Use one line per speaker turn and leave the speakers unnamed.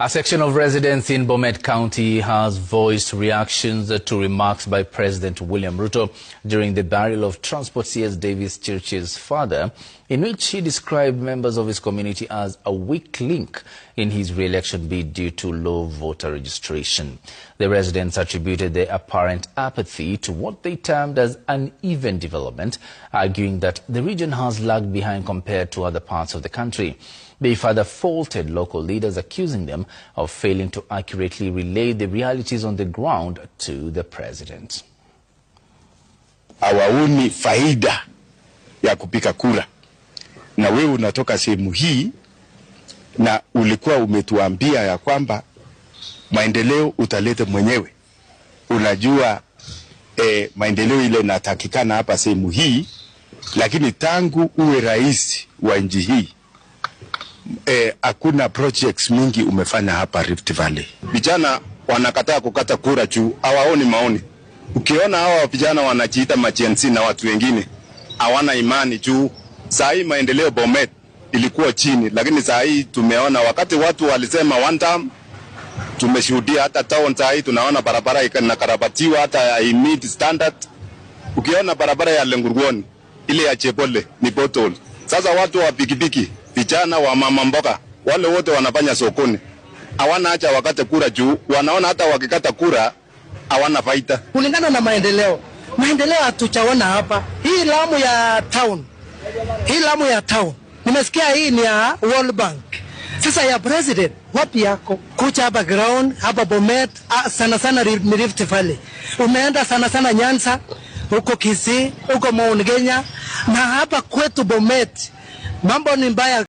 A section of residents in Bomet County has voiced reactions to remarks by President William Ruto during the burial of Transport CS Davis Church's father, in which he described members of his community as a weak link in his re-election bid due to low voter registration. The residents attributed their apparent apathy to what they termed as uneven development, arguing that the region has lagged behind compared to other parts of the country. They further faulted local leaders, accusing them of failing to accurately relay the realities on the ground to the president.
Hawaoni faida ya kupiga kura. Na wewe unatoka sehemu hii na ulikuwa umetuambia ya kwamba maendeleo utaleta mwenyewe. Unajua maendeleo ile inatakikana hapa sehemu hii, lakini tangu uwe rais wa nchi hii hakuna projects mingi umefanya hapa Rift Valley. Vijana wanakataa kukata kura juu hawaoni maoni. Ukiona hawa vijana wanajiita majenzi na watu wengine hawana imani juu saa hii maendeleo Bomet ilikuwa chini, lakini saa hii tumeona wakati watu walisema one time, tumeshuhudia hata town saa hii tunaona barabara inakarabatiwa hata meet standard. Ukiona barabara ya Lengurwoni ile ya Chepole ni pothole. Sasa watu wa pikipiki, vijana wa mama mboga, wale wote wanafanya sokoni, hawana acha wakate kura juu wanaona hata wakikata kura hawana faida.
Kulingana na maendeleo hatuchaona hapa. Hii lamu ya town nimesikia hii ni ya World Bank. Sasa ya president wapi yako? Kucha hapa ground hapa Bomet, sana sana Rift Valley. Umeenda sana sana Nyanza, huko Kisii, huko Mount Kenya, na hapa kwetu Bomet mambo ni mbaya.